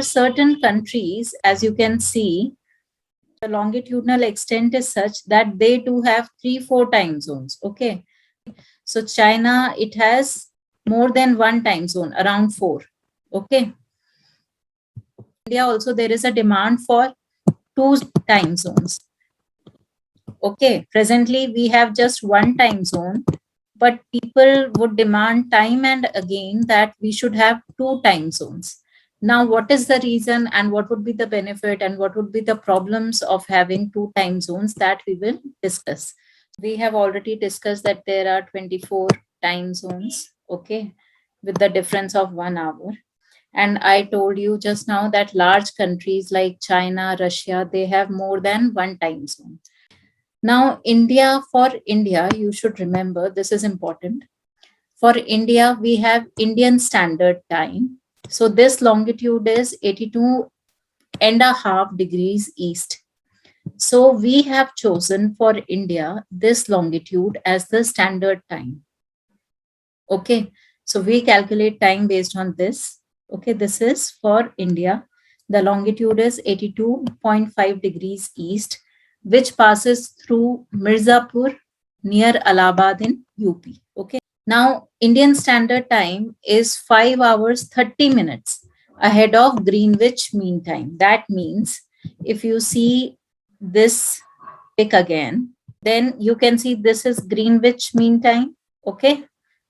certain countries, as you can see, the longitudinal extent is such that they do have 3, 4 time zones. Okay. So China, it has more than one time zone, around four. Okay. India also, there is a demand for two time zones. Okay. Presently, we have just one time zone, but people would demand time and again that we should have two time zones. Now, what is the reason and what would be the benefit and what would be the problems of having two time zones, that we will discuss. We have already discussed that there are 24 time zones, okay, with the difference of 1 hour. And I told you just now that large countries like China, Russia, they have more than one time zone. Now, for India, you should remember this is important. For India, we have Indian Standard Time. So this longitude is 82.5 degrees east. So we have chosen for India this longitude as the standard time. Okay, so we calculate time based on this. Okay, this is for India. The longitude is 82.5 degrees east, which passes through Mirzapur near Allahabad in UP. Okay. Now, Indian Standard Time is 5 hours 30 minutes ahead of Greenwich Mean Time. That means if you see this pic again, then you can see this is Greenwich Mean Time, okay,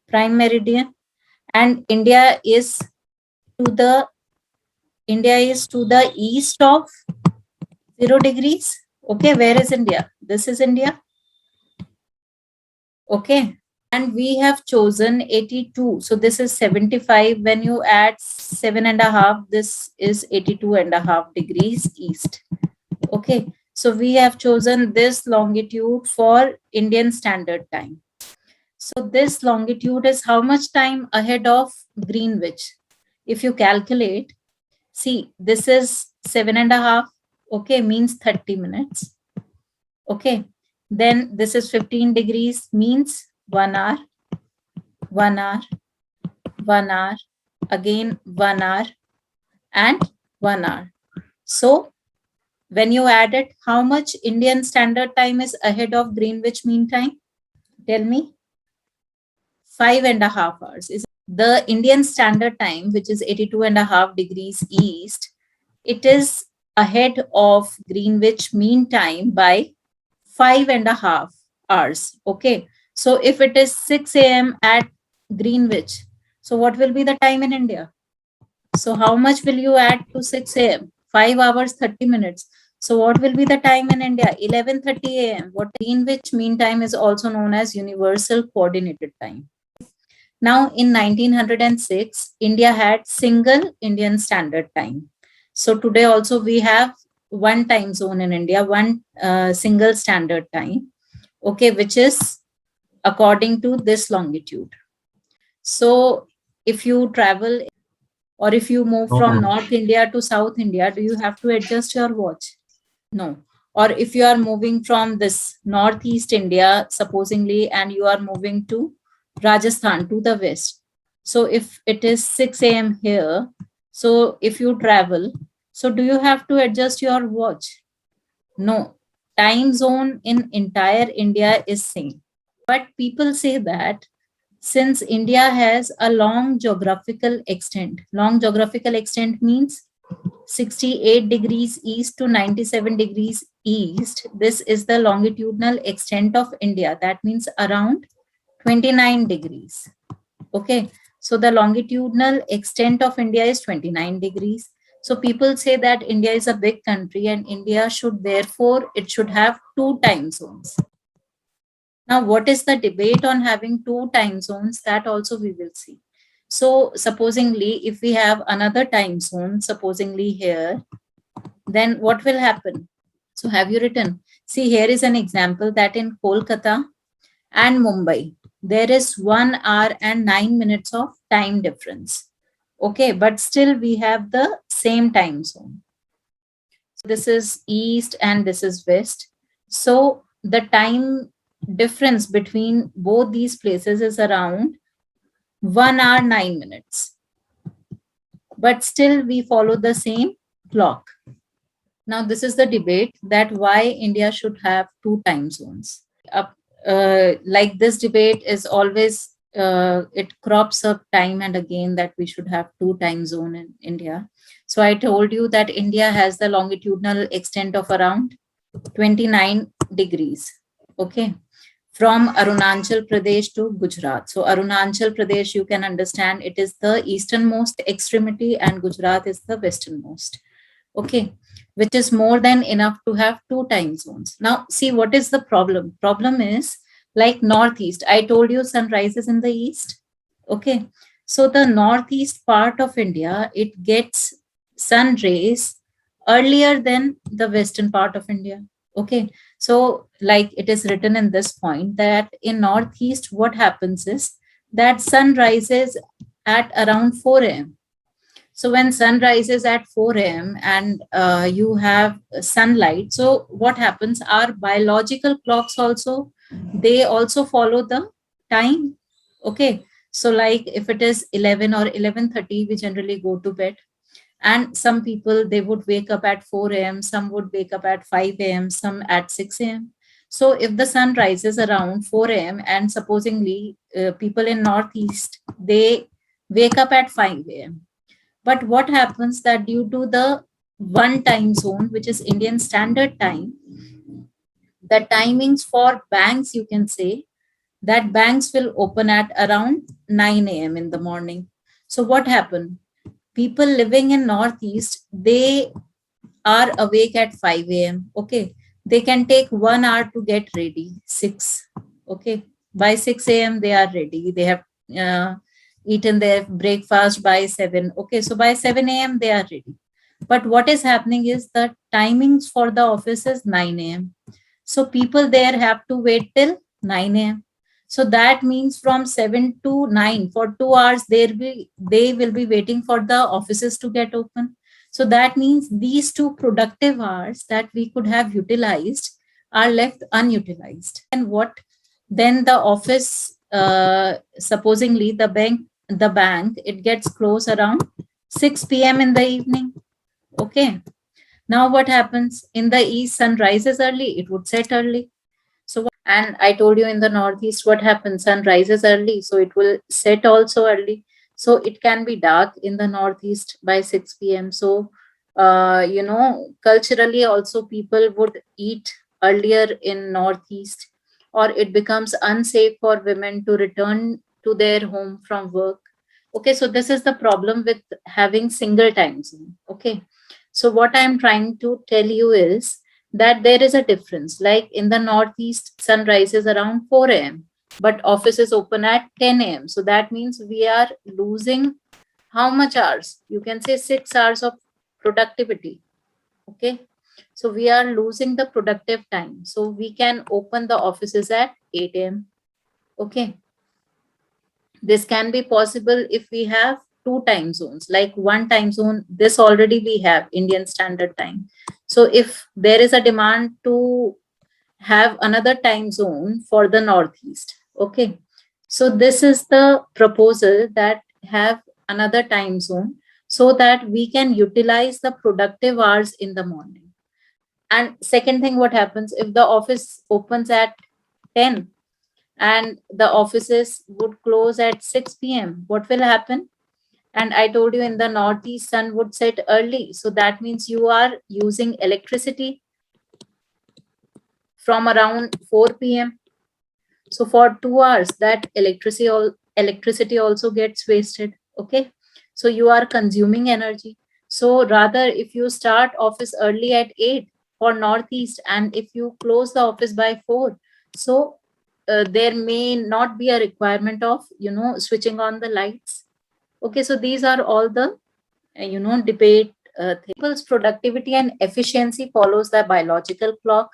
prime meridian, and India is to the east of 0 degrees. Okay, where is India? This is India. Okay, and we have chosen 82. So this is 75. When you add 7.5, this is 82.5 degrees east. Okay, so we have chosen this longitude for Indian Standard Time. So this longitude is how much time ahead of Greenwich? If you calculate, see, this is 7.5. Okay, means 30 minutes. Okay, then this is 15 degrees, means 1 hour, 1 hour, 1 hour, again 1 hour, and 1 hour. So when you add it, how much Indian Standard Time is ahead of Greenwich Mean Time? Tell me. 5.5 hours. Is the Indian Standard Time, which is 82.5 degrees east, it is ahead of Greenwich Mean Time by 5.5 hours. Okay. So if it is 6 a.m. at Greenwich, so what will be the time in India? So how much will you add to 6 a.m.? 5 hours, 30 minutes. So what will be the time in India? 11:30 a.m. What Greenwich Mean Time is also known as Universal Coordinated Time. Now in 1906, India had single Indian Standard Time. So today also we have one time zone in India, one single standard time, okay, which is according to this longitude. So if you travel or if you move from North India to South India, do you have to adjust your watch? No. Or if you are moving from this Northeast India, supposingly, and you are moving to Rajasthan to the west. So if it is 6 a.m. here, so if you travel, so do you have to adjust your watch? No. Time zone in entire India is same. But people say that since India has a long geographical extent means 68 degrees east to 97 degrees east. This is the longitudinal extent of India. That means around 29 degrees. Okay. So the longitudinal extent of India is 29 degrees. So people say that India is a big country and India should therefore, it should have two time zones. Now, what is the debate on having two time zones? That also we will see. So supposingly, if we have another time zone, supposingly here, then what will happen? So have you written? See, here is an example that in Kolkata and Mumbai, there is 1 hour and 9 minutes of time difference. Okay, but still we have the same time zone. So this is east and this is west. So the time difference between both these places is around 1 hour 9 minutes. but still we follow the same clock. Now, this is the debate that why India should have two time zones. Like this debate is always, it crops up time and again that we should have two time zone in India. So I told you that India has the longitudinal extent of around 29 degrees. Okay. From Arunachal Pradesh to Gujarat. So Arunachal Pradesh, you can understand, it is the easternmost extremity and Gujarat is the westernmost. Okay, which is more than enough to have two time zones. Now, see what is the problem? Problem is like northeast. I told you sun rises in the east. Okay, so the northeast part of India, it gets sun rays earlier than the western part of India. Okay, so like it is written in this point that in northeast, what happens is that sun rises at around 4 a.m. So when sun rises at 4 a.m. and you have sunlight, so what happens? Our biological clocks also, they also follow the time. Okay. So like if it is 11 or 11:30, we generally go to bed. And some people, they would wake up at 4 a.m., some would wake up at 5 a.m., some at 6 a.m. So if the sun rises around 4 a.m. and supposingly people in Northeast, they wake up at 5 a.m. But what happens that due to the one time zone, which is Indian Standard Time, the timings for banks, you can say that banks will open at around 9 a.m. in the morning. So what happened? People living in Northeast, they are awake at 5 a.m. Okay. They can take 1 hour to get ready, 6. Okay. By 6 a.m., they are ready. They have uh, eaten their breakfast by 7. Okay. So by 7 a.m., they are ready. But what is happening is the timings for the office is 9 a.m. So people there have to wait till 9 a.m. So that means from 7 to 9 for 2 hours, they will be waiting for the offices to get open. So that means these two productive hours that we could have utilized are left unutilized. And what then the office, supposingly the bank, it gets closed around 6 p.m. in the evening. Okay. Now what happens in the east? Sun rises early, it would set early. So and I told you in the northeast what happens, sun rises early, so it will set also early. So it can be dark in the northeast by 6 p.m. So culturally also people would eat earlier in northeast, or it becomes unsafe for women to return to their home from work. Okay, so this is the problem with having single time zone. Okay, so what I'm trying to tell you is that there is a difference. Like in the northeast, sun rises around 4 a.m., but offices open at 10 a.m. So that means we are losing how much hours? You can say 6 hours of productivity. Okay. So we are losing the productive time. So we can open the offices at 8 a.m. Okay. This can be possible if we have two time zones, like one time zone. This already we have Indian Standard Time. So if there is a demand to have another time zone for the northeast, okay, so this is the proposal that have another time zone so that we can utilize the productive hours in the morning. And second thing, what happens if the office opens at 10 and the offices would close at 6 p.m.? What will happen? And I told you in the northeast, sun would set early. So that means you are using electricity from around 4 p.m. So for 2 hours, that electricity also gets wasted. Okay. So you are consuming energy. So rather, if you start office early at 8 for northeast, and if you close the office by 4, so there may not be a requirement of switching on the lights. Okay, so these are all the debate people's productivity and efficiency follows the biological clock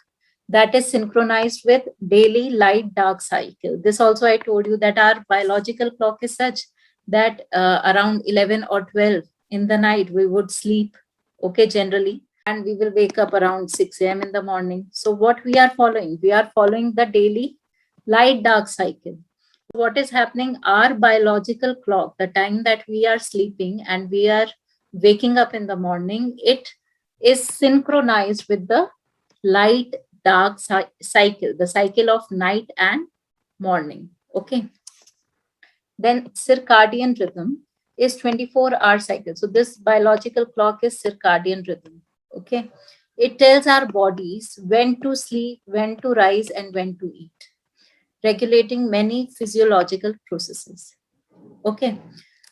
that is synchronized with daily light dark cycle. This also I told you that our biological clock is such that around 11 or 12 in the night we would sleep, okay, generally, and we will wake up around 6 a.m. in the morning. So what we are following? We are following the daily light dark cycle. What is happening? Our biological clock, the time that we are sleeping and we are waking up in the morning, it is synchronized with the light dark cycle, the cycle of night and morning. Okay. Then circadian rhythm is 24-hour cycle. So this biological clock is circadian rhythm. Okay. It tells our bodies when to sleep, when to rise, and when to eat, regulating many physiological processes. Okay.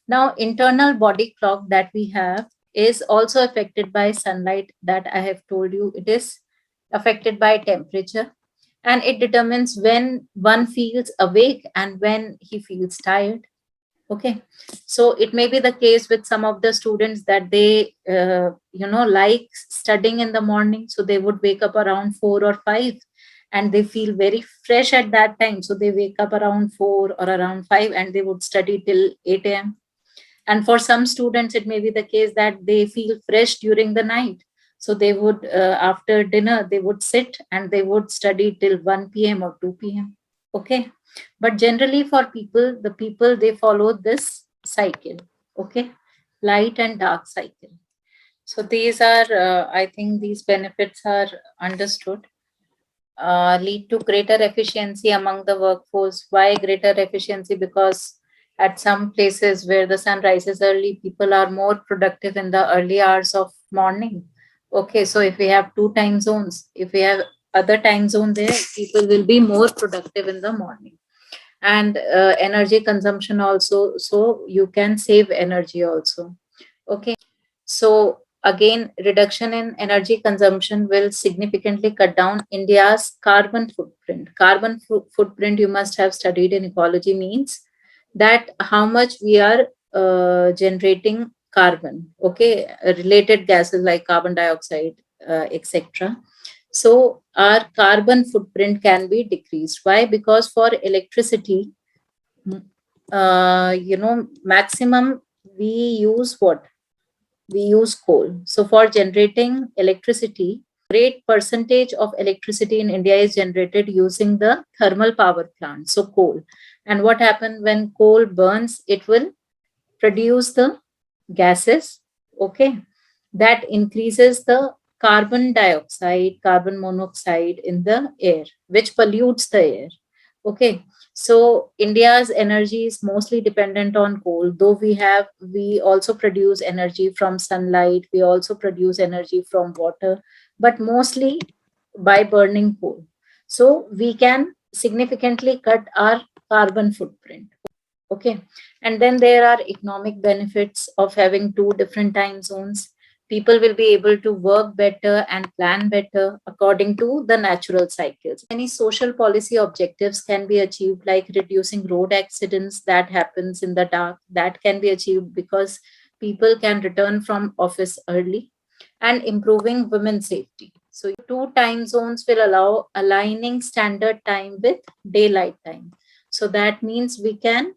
Now, internal body clock that we have is also affected by sunlight, that I have told you. It is affected by temperature, and it determines when one feels awake and when he feels tired. Okay. So it may be the case with some of the students that they like studying in the morning, so they would wake up around 4 or 5, and they feel very fresh at that time, so they wake up around 4 or around 5 and they would study till 8 a.m. And for some students it may be the case that they feel fresh during the night, so they would after dinner they would sit and they would study till 1 p.m. or 2 p.m. Okay. But generally for people, the people, they follow this cycle. Okay. Light and dark cycle. So these are I think these benefits are understood. Lead to greater efficiency among the workforce. Why greater efficiency? Because at some places where the sun rises early, people are more productive in the early hours of morning. Okay, so if we have two time zones, if we have other time zone there, people will be more productive in the morning. And energy consumption also, so you can save energy also. Okay. So again, reduction in energy consumption will significantly cut down India's carbon footprint. Carbon footprint, you must have studied in ecology, means that how much we are generating carbon, okay, related gases like carbon dioxide, etc. So our carbon footprint can be decreased. Why? Because for electricity, maximum we use what? We use coal. So for generating electricity, great percentage of electricity in India is generated using the thermal power plant, so coal. And what happens when coal burns? It will produce the gases, okay, that increases the carbon dioxide, carbon monoxide in the air, which pollutes the air. Okay. So India's energy is mostly dependent on coal, though we also produce energy from sunlight, we also produce energy from water, but mostly by burning coal. So we can significantly cut our carbon footprint. Okay. And then there are economic benefits of having two different time zones. People will be able to work better and plan better according to the natural cycles. Many social policy objectives can be achieved, like reducing road accidents that happens in the dark. That can be achieved because people can return from office early, and improving women's safety. So two time zones will allow aligning standard time with daylight time. So that means we can,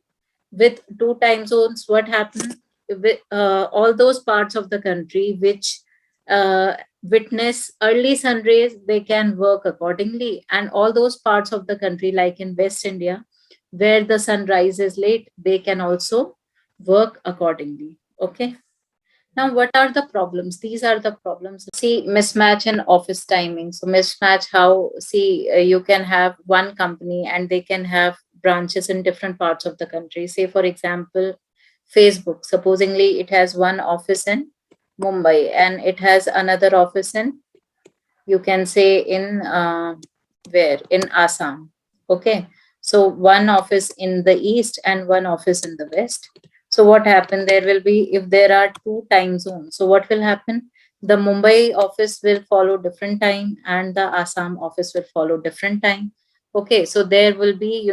with two time zones, what happens with all those parts of the country which witness early sun rays, they can work accordingly. And all those parts of the country, like in West India, where the sun rises late, they can also work accordingly. Okay. Now, what are the problems? These are the problems. See, mismatch in office timing. So, mismatch how, see, you can have one company and they can have branches in different parts of the country. Say, for example, Facebook, supposingly it has one office in Mumbai and it has another office in, you can say, in where? In Assam. Okay. So, one office in the east and one office in the west. So what happened? There will be, if there are two time zones, so what will happen? The Mumbai office will follow different time and the Assam office will follow different time. Okay, so there will be,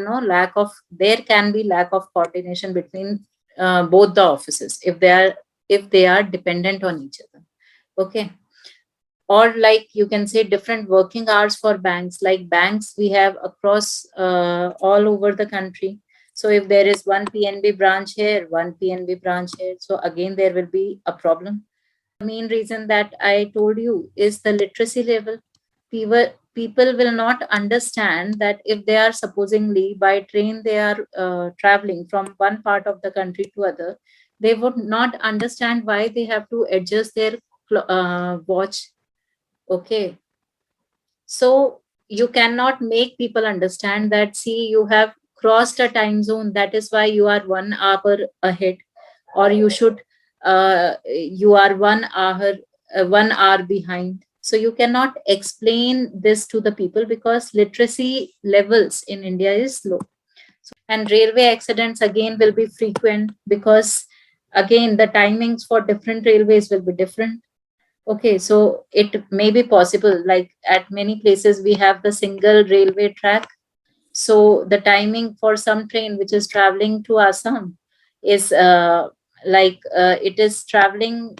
there can be lack of coordination between both the offices if they are dependent on each other. Okay. Or like you can say different working hours for banks. Like banks we have across all over the country. So if there is one PNB branch here, one PNB branch here, so again there will be a problem. The main reason that I told you is the literacy level. People will not understand that if they are supposingly by train they are traveling from one part of the country to other, They would not understand why they have to adjust their watch. Okay, so you cannot make people understand that, see, you have crossed a time zone, that is why you are 1 hour ahead, or you should you are 1 hour behind. So you cannot explain this to the people because literacy levels in India is low. And railway accidents again will be frequent because again the timings for different railways will be different. Okay, so it may be possible, like at many places we have the single railway track. So the timing for some train which is traveling to Assam is it is traveling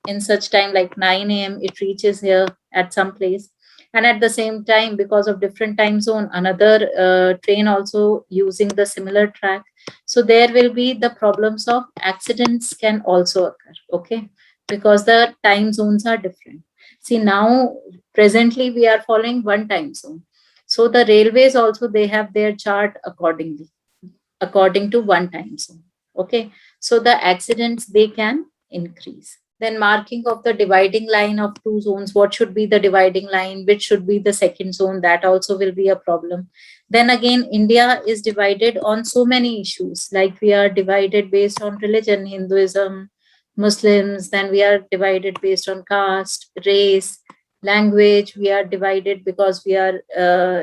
in such time like 9 a.m. it reaches here at some place. And at the same time, because of different time zone, another train also using the similar track. So there will be the problems of accidents can also occur. Okay, because the time zones are different. See, now presently we are following one time zone, so the railways also they have their chart accordingly, according to one time zone. Okay, so the accidents they can increase. Then marking of the dividing line of two zones, what should be the dividing line, which should be the second zone, that also will be a problem. Then again, India is divided on so many issues, like we are divided based on religion, Hinduism, Muslims, then we are divided based on caste, race, language. We are divided because we are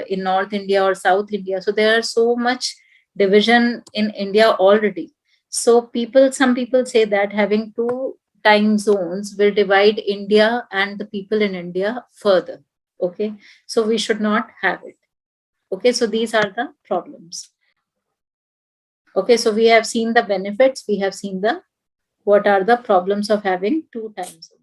in North India or South India. So there are so much division in India already. So some people say that having two time zones will divide India and the people in India further. Okay, so we should not have it. Okay, so these are the problems. Okay, so we have seen the benefits, we have seen the what are the problems of having two time zones.